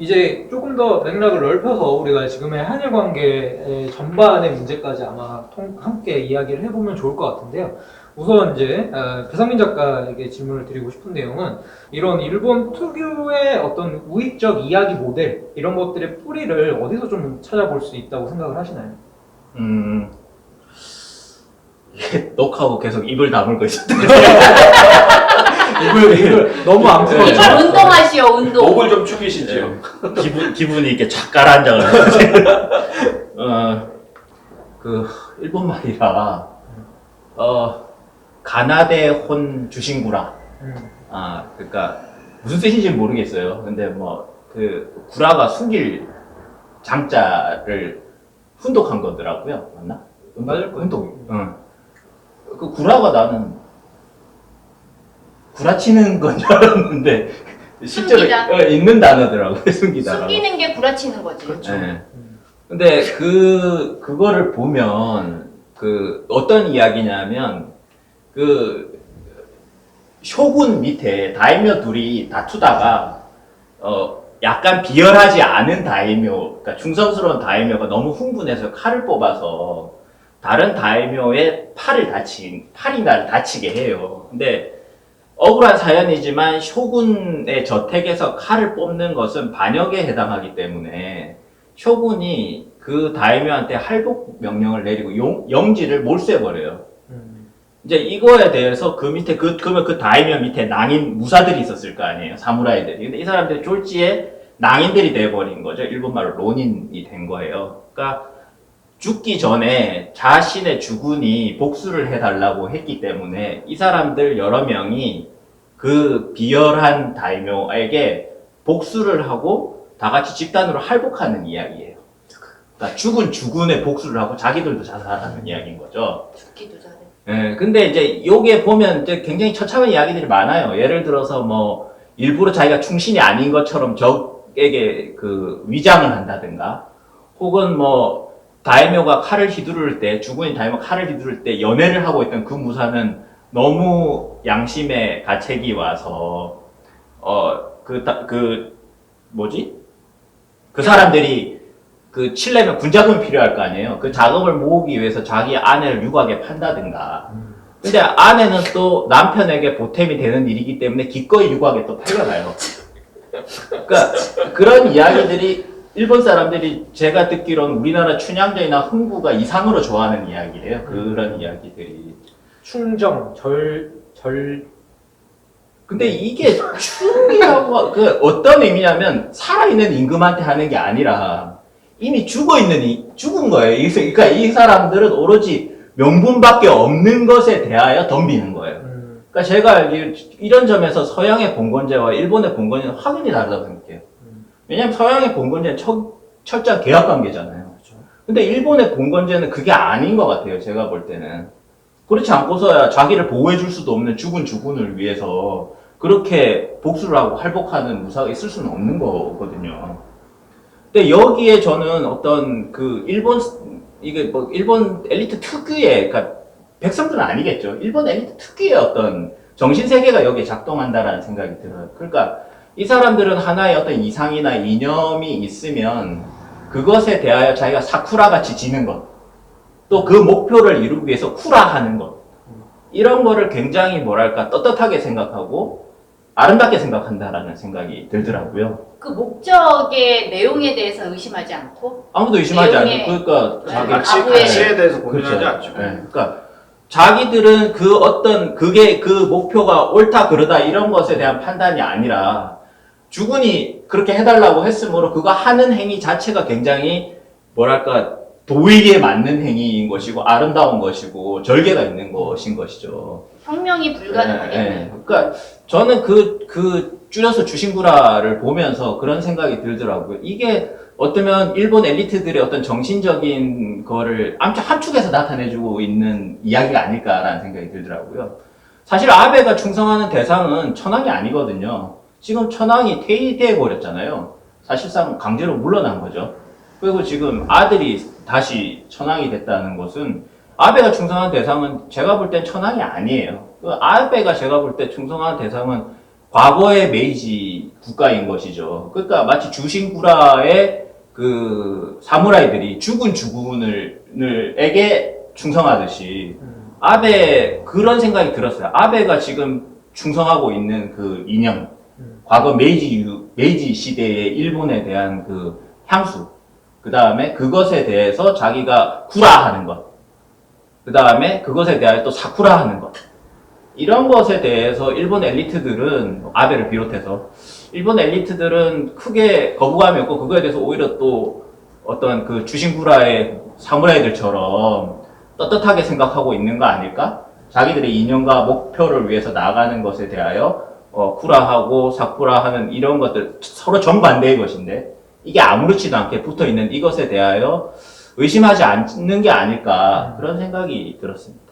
이제 조금 더 맥락을 넓혀서 우리가 지금의 한일 관계의 전반의 문제까지 아마 함께 이야기를 해보면 좋을 것 같은데요. 우선 이제 배상민 작가에게 질문을 드리고 싶은 내용은 이런 일본 특유의 어떤 우익적 이야기 모델 이런 것들의 뿌리를 어디서 좀 찾아볼 수 있다고 생각을 하시나요? 이게 녹화하고 계속 입을 다물고 있었대. 입을 너무 안 풀어. 이걸 운동하시오, 운동. 목을 좀 축이시지요. 기분이 이렇게 쫙 가라앉아가지고. 일본 말이라, 가나데 혼 주신구라. 그러니까, 무슨 뜻인지는 모르겠어요. 근데 구라가 숨길 장자를 훈독한 거더라고요. 맞나? 맞을 거예요. 훈독. 그 구라가 나는, 구라치는 건 줄 알았는데, 실제로 있는 단어더라고요. 숨기다. 숨기는 게 구라치는 거지. 그렇죠. 네. 근데 그거를 보면, 어떤 이야기냐면, 쇼군 밑에 다이묘 둘이 다투다가, 약간 비열하지 않은 다이묘, 그러니까 충성스러운 다이묘가 너무 흥분해서 칼을 뽑아서 다른 다이묘의 팔이 나를 다치게 해요. 근데 억울한 사연이지만 쇼군의 저택에서 칼을 뽑는 것은 반역에 해당하기 때문에 쇼군이 그 다이묘한테 할복 명령을 내리고 영지를 몰수해버려요. 이제 이거에 대해서 그러면 그 다이묘 밑에 낭인 무사들이 있었을 거 아니에요. 사무라이들이. 근데 이 사람들이 졸지에 낭인들이 돼버린 거죠. 일본말로 론인이 된 거예요. 그러니까 죽기 전에 자신의 주군이 복수를 해달라고 했기 때문에 이 사람들 여러 명이 그 비열한 다이묘에게 복수를 하고 다 같이 집단으로 할복하는 이야기예요. 그러니까 죽은 주군의 복수를 하고 자기들도 자살하는 이야기인 거죠. 죽기도 전에. 네, 근데 이제 요게 보면 이제 굉장히 처참한 이야기들이 많아요. 예를 들어서 일부러 자기가 충신이 아닌 것처럼 적에게 위장을 한다든가 혹은 다이묘가 칼을 휘두를 때, 주군인 다이묘가 칼을 휘두를 때 연애를 하고 있던 그 무사는 너무 양심의 가책이 와서, 그 사람들이 칠려면 군자금이 필요할 거 아니에요. 그 자금을 모으기 위해서 자기 아내를 유곽에 판다든가. 근데 아내는 또 남편에게 보탬이 되는 일이기 때문에 기꺼이 유곽에 또 팔려가요. 그러니까 그런 이야기들이 일본 사람들이 제가 듣기로는 우리나라 춘향전이나 흥부가 이상으로 좋아하는 이야기예요. 그런 이야기들이. 충정, 근데 이게 충이라고 어떤 의미냐면 살아있는 임금한테 하는 게 아니라 이미 죽은 거예요. 그러니까 이 사람들은 오로지 명분밖에 없는 것에 대하여 덤비는 거예요. 그러니까 제가 알기로 이런 점에서 서양의 봉건제와 일본의 봉건제는 확연히 다르다고 생각해요. 왜냐면 서양의 봉건제는 철저한 계약 관계잖아요. 근데 일본의 봉건제는 그게 아닌 것 같아요. 제가 볼 때는. 그렇지 않고서야 자기를 보호해줄 수도 없는 죽은 주군을 위해서 그렇게 복수를 하고 할복하는 무사가 있을 수는 없는 거거든요. 근데 여기에 저는 어떤 일본 엘리트 특유의, 그러니까 백성들은 아니겠죠. 일본 엘리트 특유의 어떤 정신세계가 여기에 작동한다라는 생각이 들어요. 그러니까 이 사람들은 하나의 어떤 이상이나 이념이 있으면 그것에 대하여 자기가 사쿠라 같이 지는 것, 또 그 목표를 이루기 위해서 쿠라하는 것, 이런 거를 굉장히 떳떳하게 생각하고 아름답게 생각한다라는 생각이 들더라고요. 그 목적의 내용에 대해서 의심하지 않고? 아무도 의심하지 내용에- 않고, 그러니까 가치에 대해서 고민하지 그렇죠. 않죠. 네. 그러니까 자기들은 그 목표가 옳다 그러다 이런 것에 대한 판단이 아니라 주군이 그렇게 해달라고 했으므로 그거 하는 행위 자체가 굉장히 도의에 맞는 행위인 것이고 아름다운 것이고 절개가 있는 것인 것이죠. 혁명이 불가능하겠네요. 그러니까 저는 줄여서 주신구라를 보면서 그런 생각이 들더라고요. 이게 어쩌면 일본 엘리트들의 어떤 정신적인 거를 함축해서 나타내주고 있는 이야기가 아닐까라는 생각이 들더라고요. 사실 아베가 충성하는 대상은 천황이 아니거든요. 지금 천황이 퇴위돼 버렸잖아요. 사실상 강제로 물러난 거죠. 그리고 지금 아들이 다시 천황이 됐다는 것은 아베가 충성한 대상은 제가 볼 땐 천황이 아니에요. 아베가 제가 볼 때 충성한 대상은 과거의 메이지 국가인 것이죠. 그러니까 마치 주신구라의 그 사무라이들이 죽은 주군을에게 충성하듯이 아베 그런 생각이 들었어요. 아베가 지금 충성하고 있는 그 이념, 과거 메이지 시대의 일본에 대한 그 향수, 그 다음에 그것에 대해서 자기가 구라하는 것, 그 다음에 그것에 대하여 또 사쿠라하는 것, 이런 것에 대해서 일본 엘리트들은 아베를 비롯해서 일본 엘리트들은 크게 거부감이 없고 그거에 대해서 오히려 또 어떤 그 주신구라의 사무라이들처럼 떳떳하게 생각하고 있는 거 아닐까? 자기들의 이념과 목표를 위해서 나아가는 것에 대하여 쿠라하고 사쿠라하는 이런 것들 서로 정반대의 것인데 이게 아무렇지도 않게 붙어있는 이것에 대하여 의심하지 않는 게 아닐까 그런 생각이 들었습니다.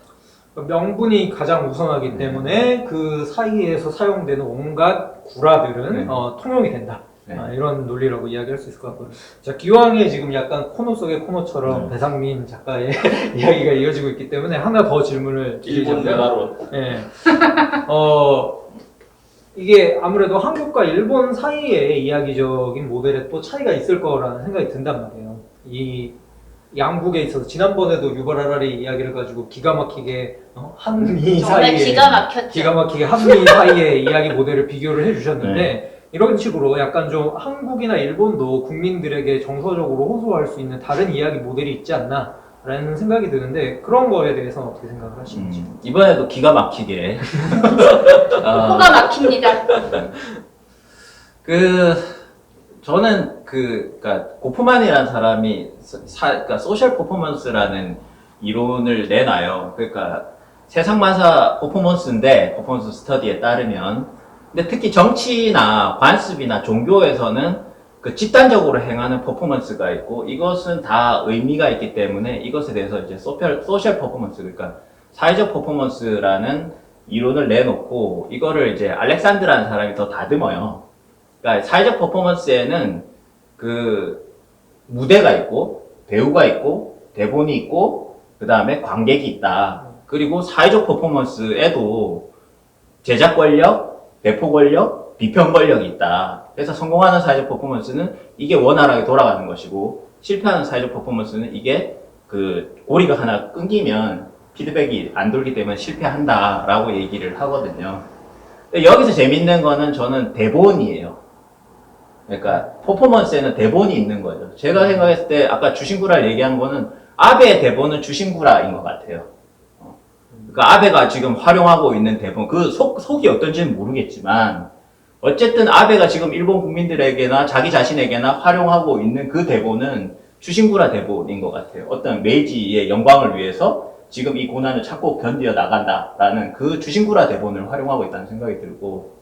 명분이 가장 우선하기 때문에 그 사이에서 사용되는 온갖 구라들은 통용이 된다. 네. 이런 논리라고 이야기할 수 있을 것 같고요. 자, 기왕에 지금 약간 코너 속의 코너처럼 네. 배상민 작가의 이야기가 이어지고 있기 때문에 하나 더 질문을 일본 드리자면, 문화로. 예. 이게 아무래도 한국과 일본 사이의 이야기적인 모델에 또 차이가 있을 거라는 생각이 든단 말이에요. 이 양국에 있어서 지난번에도 유발 하라리 이야기를 가지고 기가 막히게 한미 정말 사이에 기가 막혔죠. 기가 막히게 한미 사이의 이야기 모델을 비교를 해주셨는데 이런 식으로 약간 좀 한국이나 일본도 국민들에게 정서적으로 호소할 수 있는 다른 이야기 모델이 있지 않나라는 생각이 드는데 그런 거에 대해서는 어떻게 생각을 하시는지. 이번에도 기가 막히게 코가 막힙니다. 저는 그러니까 고프만이라는 사람이 그러니까 소셜 퍼포먼스라는 이론을 내놔요. 그러니까 세상만사 퍼포먼스인데 퍼포먼스 스터디에 따르면 근데 특히 정치나 관습이나 종교에서는 그 집단적으로 행하는 퍼포먼스가 있고 이것은 다 의미가 있기 때문에 이것에 대해서 이제 소셜 퍼포먼스 그러니까 사회적 퍼포먼스라는 이론을 내놓고 이거를 이제 알렉산드라는 사람이 더 다듬어요. 그러니까 사회적 퍼포먼스에는 그 무대가 있고 배우가 있고 대본이 있고 그 다음에 관객이 있다. 그리고 사회적 퍼포먼스에도 제작 권력, 배포 권력, 비평 권력이 있다. 그래서 성공하는 사회적 퍼포먼스는 이게 원활하게 돌아가는 것이고 실패하는 사회적 퍼포먼스는 이게 그 고리가 하나 끊기면 피드백이 안 돌기 때문에 실패한다라고 얘기를 하거든요. 여기서 재밌는 거는 저는 대본이에요. 그러니까 퍼포먼스에는 대본이 있는 거죠. 제가 생각했을 때 아까 주신구라를 얘기한 거는 아베의 대본은 주신구라인 것 같아요. 그러니까 아베가 지금 활용하고 있는 대본 그 속이 어떤지는 모르겠지만 어쨌든 아베가 지금 일본 국민들에게나 자기 자신에게나 활용하고 있는 그 대본은 주신구라 대본인 것 같아요. 어떤 메이지의 영광을 위해서 지금 이 고난을 찾고 견디어 나간다라는 그 주신구라 대본을 활용하고 있다는 생각이 들고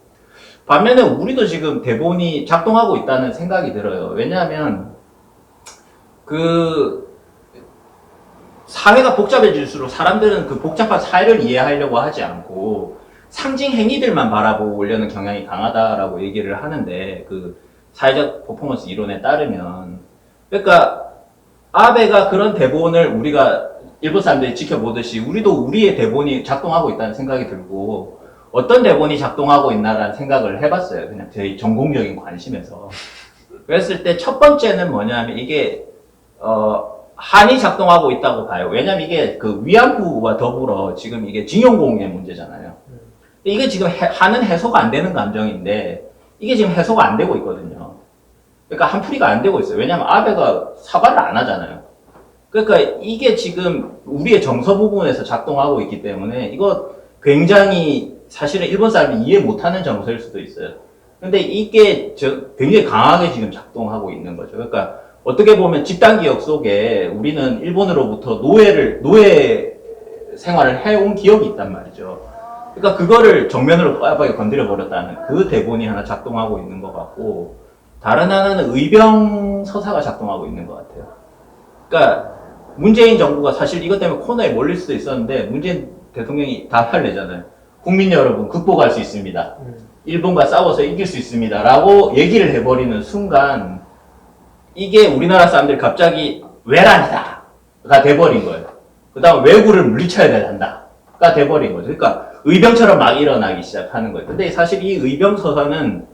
반면에 우리도 지금 대본이 작동하고 있다는 생각이 들어요. 왜냐하면 그 사회가 복잡해질수록 사람들은 그 복잡한 사회를 이해하려고 하지 않고 상징 행위들만 바라보려는 경향이 강하다라고 얘기를 하는데 그 사회적 퍼포먼스 이론에 따르면 그러니까 아베가 그런 대본을 우리가 일본 사람들이 지켜보듯이 우리도 우리의 대본이 작동하고 있다는 생각이 들고 어떤 대본이 작동하고 있나라는 생각을 해봤어요. 그냥 제 전공적인 관심에서. 그랬을 때 첫 번째는 뭐냐면 이게 한이 작동하고 있다고 봐요. 왜냐면 이게 그 위안부와 더불어 지금 이게 징용공의 문제잖아요. 이게 지금 한은 해소가 안 되는 감정인데 이게 지금 해소가 안 되고 있거든요. 그러니까 한풀이가 안 되고 있어요. 왜냐면 아베가 사과를 안 하잖아요. 그러니까 이게 지금 우리의 정서 부분에서 작동하고 있기 때문에 이거 굉장히 사실은 일본 사람이 이해 못하는 정서일 수도 있어요. 근데 이게 굉장히 강하게 지금 작동하고 있는 거죠. 그러니까 어떻게 보면 집단 기억 속에 우리는 일본으로부터 노예 생활을 해온 기억이 있단 말이죠. 그러니까 그거를 정면으로 빠르게 건드려 버렸다는 그 대본이 하나 작동하고 있는 것 같고 다른 하나는 의병 서사가 작동하고 있는 것 같아요. 그러니까 문재인 정부가 사실 이것 때문에 코너에 몰릴 수도 있었는데 문재인 대통령이 답을 내잖아요. 국민 여러분 극복할 수 있습니다. 일본과 싸워서 이길 수 있습니다. 라고 얘기를 해버리는 순간 이게 우리나라 사람들이 갑자기 외란이다 가 돼버린 거예요. 그 다음 왜구를 물리쳐야 된다 가 돼버린 거죠. 그러니까 의병처럼 막 일어나기 시작하는 거예요. 근데 사실 이 의병 서사는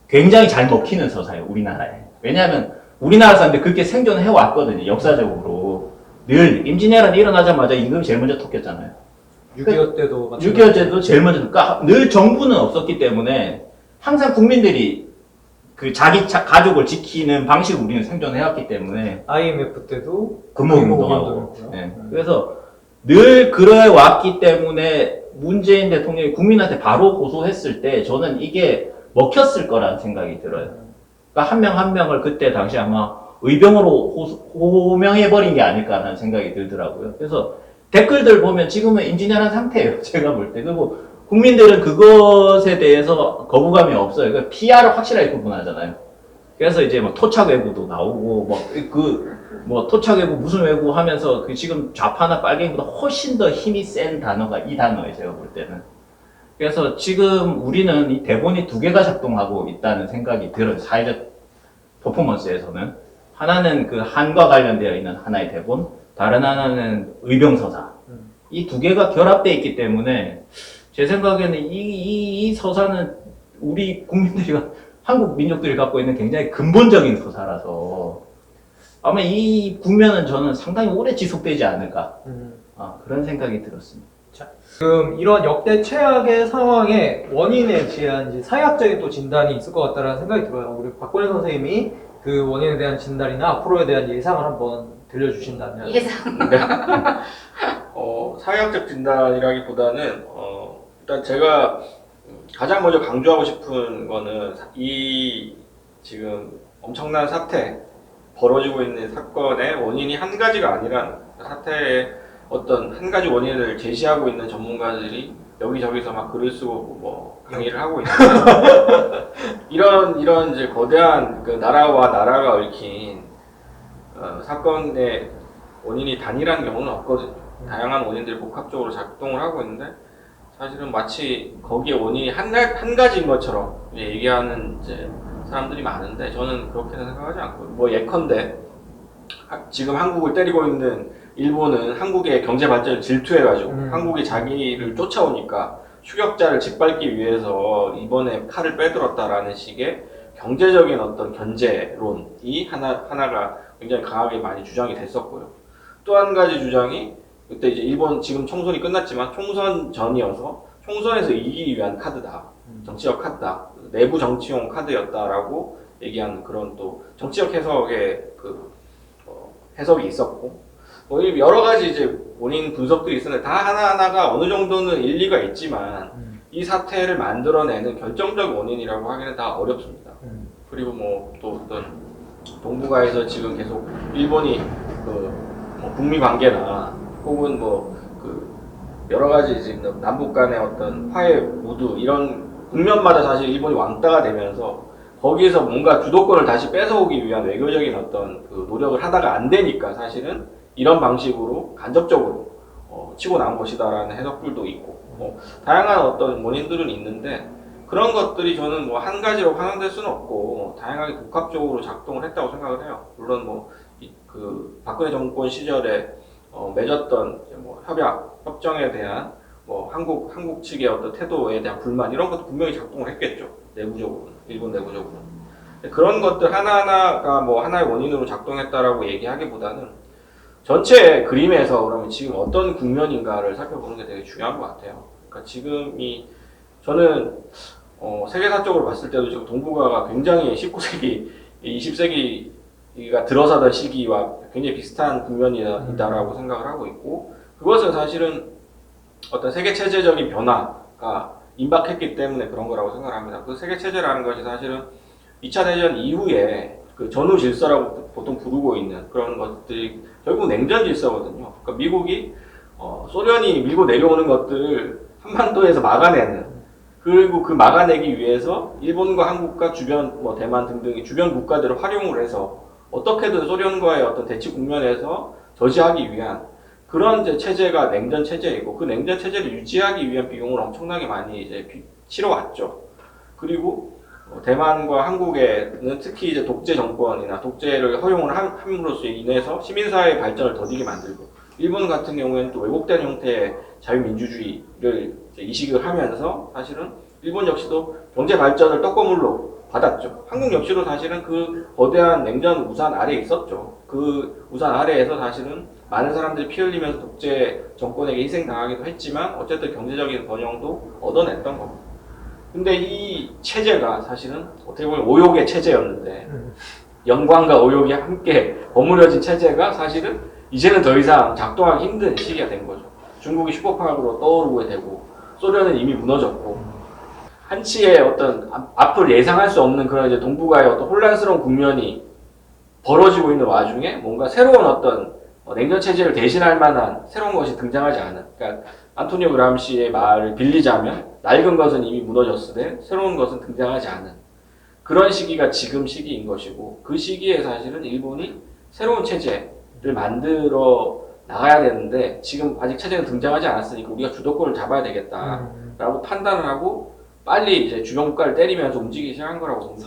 굉장히 잘 먹히는 서사예요, 우리나라에. 왜냐하면 우리나라 사람들이 그렇게 생존해 왔거든요, 역사적으로. 늘 임진왜란 일어나자마자 임금이 제일 먼저 토꼈잖아요. 6.25 때도 6.25 때도 제일 먼저, 그러니까 늘 정부는 없었기 때문에 항상 국민들이 그 자기 가족을 지키는 방식으로 우리는 생존해왔기 때문에 IMF 때도 근무운동하고. 근무운동했고요. 네. 그래서 늘 그래 왔기 때문에 문재인 대통령이 국민한테 바로 고소했을 때 저는 이게 먹혔을 거라는 생각이 들어요. 그러니까 한 명 한 명을 그때 당시 아마 의병으로 호명해버린 게 아닐까라는 생각이 들더라고요. 그래서 댓글들 보면 지금은 임진왜란 상태예요. 제가 볼 때. 그리고 국민들은 그것에 대해서 거부감이 없어요. 그러니까 PR을 확실하게 구분하잖아요. 그래서 이제 뭐 토착 외구도 나오고 뭐 토착 외구 무슨 외구 하면서 그 지금 좌파나 빨갱이보다 훨씬 더 힘이 센 단어가 이 단어예요. 제가 볼 때는. 그래서 지금 우리는 이 대본이 두 개가 작동하고 있다는 생각이 들어요. 사회적 퍼포먼스에서는. 하나는 그 한과 관련되어 있는 하나의 대본, 다른 하나는 의병서사. 이 두 개가 결합되어 있기 때문에 제 생각에는 이 서사는 우리 국민들이, 한국 민족들이 갖고 있는 굉장히 근본적인 서사라서 아마 이 국면은 저는 상당히 오래 지속되지 않을까. 그런 생각이 들었습니다. 지금 이런 역대 최악의 상황의 원인에 대한 이제 사회학적인 또 진단이 있을 것 같다는 생각이 들어요. 우리 박건일 선생님이 그 원인에 대한 진단이나 앞으로에 대한 예상을 한번 들려주신다면. 예상. 사회학적 진단이라기보다는 일단 제가 가장 먼저 강조하고 싶은 거는 이 지금 엄청난 사태, 벌어지고 있는 사건의 원인이 한 가지가 아니라 사태의 어떤 한 가지 원인을 제시하고 있는 전문가들이 여기저기서 막 글을 쓰고 뭐 강의를 하고 있는데 이런 이제 거대한 그 나라와 나라가 얽힌 사건의 원인이 단일한 경우는 없거든요. 다양한 원인들이 복합적으로 작동을 하고 있는데 사실은 마치 거기에 원인이 한 가지인 것처럼 이제 얘기하는 이제 사람들이 많은데 저는 그렇게는 생각하지 않고, 뭐 예컨대 지금 한국을 때리고 있는 일본은 한국의 경제 발전을 질투해가지고 한국이 자기를 쫓아오니까 추격자를 짓밟기 위해서 이번에 칼을 빼들었다라는 식의 경제적인 어떤 견제론이 하나가 굉장히 강하게 많이 주장이 됐었고요. 또 한 가지 주장이 그때 이제 일본 지금 총선이 끝났지만 총선 전이어서 총선에서 이기기 위한 카드다. 정치적 카드다. 내부 정치용 카드였다라고 얘기하는 그런 또 정치적 해석의 해석이 있었고, 뭐 여러 가지 이제 원인 분석들이 있었는데 다 하나하나가 어느 정도는 일리가 있지만 이 사태를 만들어내는 결정적 원인이라고 하기는 다 어렵습니다. 그리고 뭐 또 어떤 동북아에서 지금 계속 일본이 뭐 북미 관계나 혹은 뭐 여러 가지 지금 남북 간의 어떤 화해 무드 이런 국면마다 사실 일본이 왕따가 되면서 거기에서 뭔가 주도권을 다시 뺏어오기 위한 외교적인 어떤 노력을 하다가 안 되니까 사실은 이런 방식으로 간접적으로 치고 나온 것이다라는 해석들도 있고, 다양한 어떤 원인들은 있는데 그런 것들이 저는 뭐 한 가지로 환원될 수는 없고 다양하게 복합적으로 작동을 했다고 생각을 해요. 물론 박근혜 정권 시절에 맺었던 뭐 협정에 대한 뭐 한국 측의 어떤 태도에 대한 불만 이런 것도 분명히 작동을 했겠죠. 내부적으로는, 일본 내부적으로는. 그런 것들 하나하나가 뭐 하나의 원인으로 작동했다라고 얘기하기보다는 전체 그림에서 그러면 지금 어떤 국면인가를 살펴보는 게 되게 중요한 것 같아요. 그러니까 지금이 저는 세계사적으로 봤을 때도 지금 동북아가 굉장히 19세기, 20세기가 들어서던 시기와 굉장히 비슷한 국면이다라고 생각을 하고 있고, 그것은 사실은 어떤 세계체제적인 변화가 임박했기 때문에 그런 거라고 생각을 합니다. 그 세계체제라는 것이 사실은 2차 대전 이후에 그 전후 질서라고 보통 부르고 있는 그런 것들이 결국 냉전 질서거든요. 그러니까 미국이 소련이 밀고 내려오는 것들을 한반도에서 막아내는, 그리고 그 막아내기 위해서 일본과 한국과 주변 뭐 대만 등등의 주변 국가들을 활용을 해서 어떻게든 소련과의 어떤 대치 국면에서 저지하기 위한 그런 이제 체제가 냉전 체제이고, 그 냉전 체제를 유지하기 위한 비용을 엄청나게 많이 이제 치러왔죠. 그리고 대만과 한국에는 특히 이제 독재 정권이나 독재를 허용을 함으로써 인해서 시민사회의 발전을 더디게 만들고, 일본 같은 경우에는 또 왜곡된 형태의 자유민주주의를 이제 이식을 하면서 사실은 일본 역시도 경제 발전을 떡고물로 받았죠. 한국 역시도 사실은 그 거대한 냉전 우산 아래에 있었죠. 그 우산 아래에서 사실은 많은 사람들이 피 흘리면서 독재 정권에게 희생당하기도 했지만 어쨌든 경제적인 번영도 얻어냈던 겁니다. 근데 이 체제가 사실은 어떻게 보면 오욕의 체제였는데 영광과 오욕이 함께 버무려진 체제가 사실은 이제는 더 이상 작동하기 힘든 시기가 된 거죠. 중국이 슈퍼파워로 떠오르게 되고 소련은 이미 무너졌고 한치의 어떤 앞을 예상할 수 없는 그런 이제 동북아의 어떤 혼란스러운 국면이 벌어지고 있는 와중에 뭔가 새로운 어떤 냉전 체제를 대신할 만한 새로운 것이 등장하지 않은, 그러니까 안토니오 그람시의 말을 빌리자면 낡은 것은 이미 무너졌으되 새로운 것은 등장하지 않은 그런 시기가 지금 시기인 것이고, 그 시기에 사실은 일본이 새로운 체제를 만들어 나가야 되는데 지금 아직 체제는 등장하지 않았으니까 우리가 주도권을 잡아야 되겠다라고 판단을 하고 빨리 이제 주변 국가를 때리면서 움직이기 시작한 거라고 봅니다.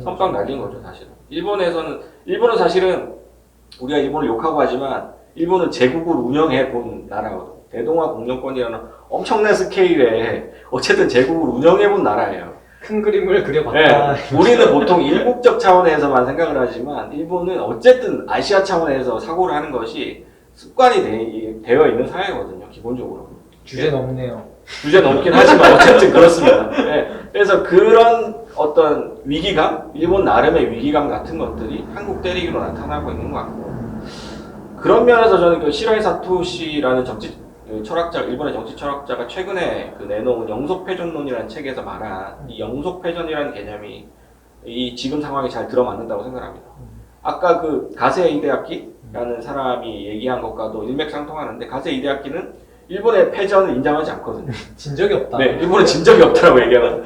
선빵 날린 거죠, 사실은. 일본은 사실은 우리가 일본을 욕하고 하지만 일본은 제국을 운영해 본 나라거든요. 대동아 공영권이라는 엄청난 스케일의 어쨌든 제국을 운영해 본 나라예요. 큰 그림을 그려봤다. 네, 우리는 보통 일국적 차원에서만 생각을 하지만 일본은 어쨌든 아시아 차원에서 사고를 하는 것이 습관이 되어 있는 사회거든요, 기본적으로. 주제는 없네요. 주제 넘긴 하지만 어쨌든 그렇습니다. 네, 그래서 그런 어떤 위기감, 일본 나름의 위기감 같은 것들이 한국 때리기로 나타나고 있는 것 같고, 그런 면에서 저는 그 시라이 사토시라는 일본의 정치 철학자가 최근에 그 내놓은 영속패전론이라는 책에서 말한 이 영속패전이라는 개념이 이 지금 상황에 잘 들어맞는다고 생각합니다. 아까 그 가세 이데아키라는 사람이 얘기한 것과도 일맥상통하는데, 가세 이데아키는 일본의 패전을 인정하지 않거든요. 진 적이 없다. 네, 일본은 진 적이 없다라고 얘기하거든요.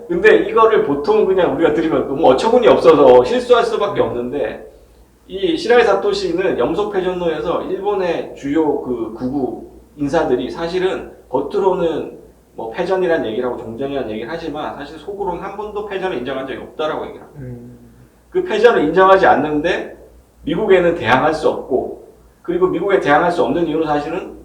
근데 이거를 보통 그냥 우리가 들으면 너무 어처구니 없어서 실수할 수밖에 없는데, 이 시라이 사토시는 영속패전론에서 일본의 주요 그 구구 인사들이 사실은 겉으로는 뭐 패전이란 얘기를 하고 종전이란 얘기를 하지만 사실 속으로는 한 번도 패전을 인정한 적이 없다라고 얘기를 합니다. 그 패전을 인정하지 않는데 미국에는 대항할 수 없고, 그리고 미국에 대항할 수 없는 이유는 사실은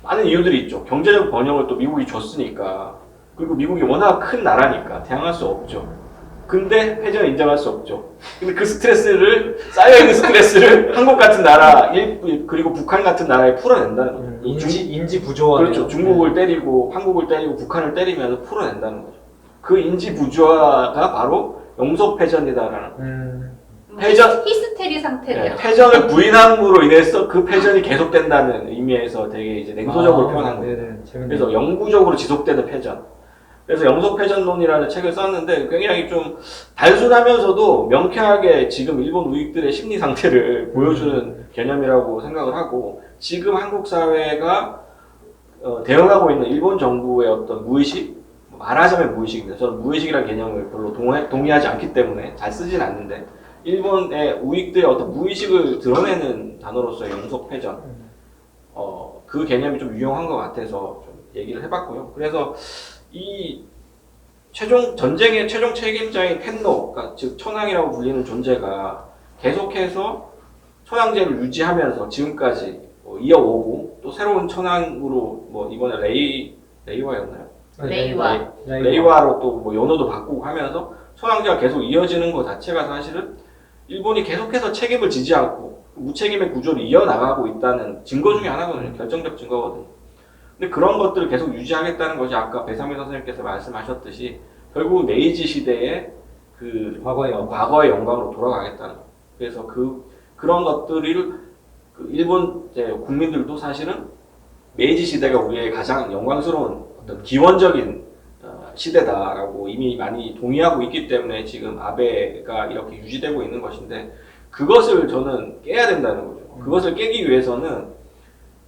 많은 이유들이 있죠. 경제적 번영을 또 미국이 줬으니까, 그리고 미국이 워낙 큰 나라니까 대항할 수 없죠. 근데 패전을 인정할 수 없죠. 근데 그 스트레스를, 쌓여있는 스트레스를 한국 같은 나라, 그리고 북한 같은 나라에 풀어낸다는 거죠. 인지 부조화. 그렇죠. 중국을 때리고, 한국을 때리고, 북한을 때리면서 풀어낸다는 거죠. 그 인지 부조화가 바로 영속패전이다라는. 패전, 히스테리 상태래요. 네, 패전을 부인함으로 인해서 그 패전이 계속된다는 의미에서 되게 이제 냉소적으로 표현한 거예요. 그래서 영구적으로 지속되는 패전. 그래서 영속패전론이라는 책을 썼는데 굉장히 좀 단순하면서도 명쾌하게 지금 일본 우익들의 심리 상태를 보여주는 개념이라고 생각을 하고, 지금 한국 사회가 대응하고 있는 일본 정부의 어떤 무의식, 말하자면 무의식입니다. 저는 무의식이라는 개념을 별로 동의하지 않기 때문에 잘 쓰진 않는데, 일본의 우익들의 어떤 무의식을 드러내는 단어로서의 영속패전, 그 개념이 좀 유용한 것 같아서 좀 얘기를 해봤고요. 그래서 이 전쟁의 최종 책임자인 텐노, 그러니까 즉 천황이라고 불리는 존재가 계속해서 천황제를 유지하면서 지금까지 이어오고, 또 새로운 천황으로 뭐 이번에 레이와였나요? 레이와로 또 뭐 연호도 바꾸고 하면서 천황제가 계속 이어지는 것 자체가 사실은 일본이 계속해서 책임을 지지 않고 무책임의 구조를 이어나가고 있다는 증거 중에 하나거든요. 결정적 증거거든요. 근데 그런 것들을 계속 유지하겠다는 것이 아까 배상민 선생님께서 말씀하셨듯이 결국 메이지 시대의 그 과거의 영광으로 돌아가겠다는 거예요. 그래서 그런 것들을 일본 국민들도 사실은 메이지 시대가 우리의 가장 영광스러운 어떤 기원적인 시대다라고 이미 많이 동의하고 있기 때문에 지금 아베가 이렇게 유지되고 있는 것인데, 그것을 저는 깨야 된다는 거죠. 그것을 깨기 위해서는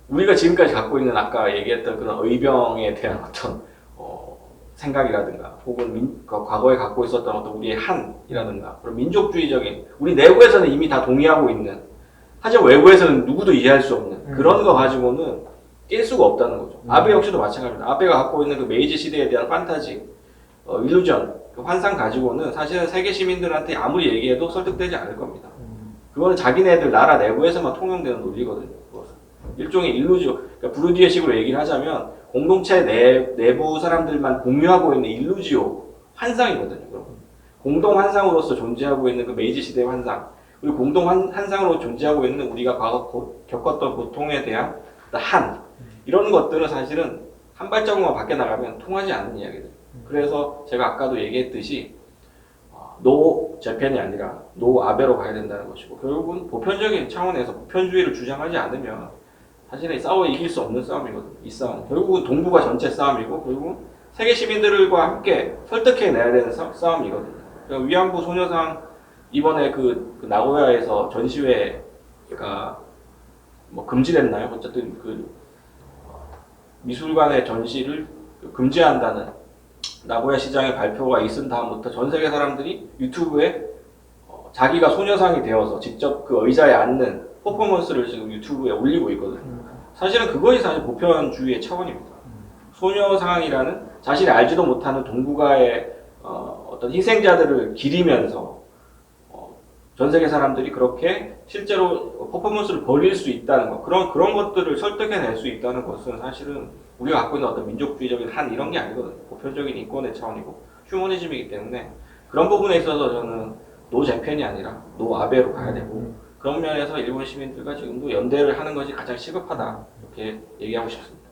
우리가 지금까지 갖고 있는 아까 얘기했던 그런 의병에 대한 어떤 생각이라든가, 혹은 과거에 갖고 있었던 어떤 우리의 한이라든가, 그런 민족주의적인, 우리 내부에서는 이미 다 동의하고 있는, 하지만 외부에서는 누구도 이해할 수 없는 그런 거 가지고는 깰 수가 없다는 거죠. 아베 역시도 마찬가지입니다. 아베가 갖고 있는 그 메이지 시대에 대한 판타지, 일루전, 그 환상 가지고는 사실은 세계 시민들한테 아무리 얘기해도 설득되지 않을 겁니다. 그거는 자기네들 나라 내부에서만 통용되는 논리거든요. 그것은. 일종의 일루지오, 그러니까 부르디에식으로 얘기를 하자면 공동체 내부 사람들만 공유하고 있는 일루지오 환상이거든요. 여러분. 공동 환상으로서 존재하고 있는 그 메이지 시대의 환상, 그리고 공동 환상으로 존재하고 있는 우리가 과거 겪었던 고통에 대한 한 이런 것들은 사실은 한 발자국만 밖에 나가면 통하지 않는 이야기들. 그래서 제가 아까도 얘기했듯이 노 재팬이 아니라 노 아베로 가야 된다는 것이고, 결국은 보편적인 차원에서 보편주의를 주장하지 않으면 사실은 싸워 이길 수 없는 싸움이거든요. 이 싸움 결국은 동북아 전체 싸움이고, 결국은 세계 시민들과 함께 설득해내야 되는 싸움이거든요. 그러니까 위안부 소녀상 이번에 그 나고야에서 전시회가 뭐 금지됐나요? 어쨌든 그 미술관의 전시를 금지한다는 나고야 시장의 발표가 있은 다음부터 전 세계 사람들이 유튜브에 자기가 소녀상이 되어서 직접 그 의자에 앉는 퍼포먼스를 지금 유튜브에 올리고 있거든요. 사실은 그것이 사실 보편주의의 차원입니다. 소녀상이라는 자신이 알지도 못하는 동북아의 어떤 희생자들을 기리면서 전 세계 사람들이 그렇게 실제로 퍼포먼스를 벌일 수 있다는 것, 그런 것들을 설득해낼 수 있다는 것은 사실은 우리가 갖고 있는 어떤 민족주의적인 한 이런 게 아니거든요. 보편적인 인권의 차원이고 휴머니즘이기 때문에 그런 부분에 있어서 저는 노 재팬이 아니라 노 아베로 가야 되고, 그런 면에서 일본 시민들과 지금도 연대를 하는 것이 가장 시급하다 이렇게 얘기하고 싶습니다.